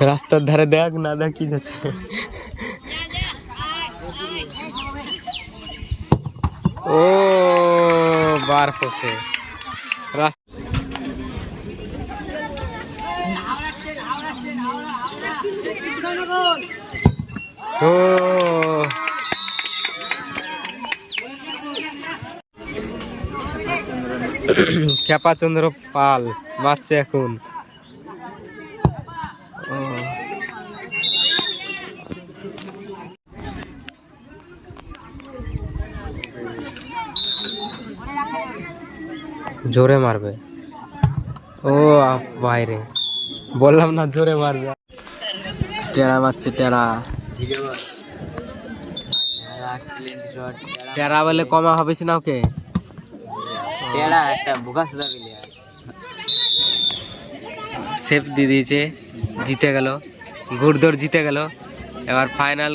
রাস্তার ধারে দেখ না দেখ কি যাচ্ছে। ও বার ফসে তো খেপাচন্দ্র পাল মারছে এখন। জোরে মারবে। ও বাইরে বললাম না জোরে মারবে। টেরা মারছে টেরা। টেরা বলে কমা হবে না ওকে। টেরা একটা বুকা সুদা প্লেয়ার। সেফ দিয়ে দিয়েছে, জিতে গেল, ঘুরদৌড় জিতে গেল। এবার ফাইনাল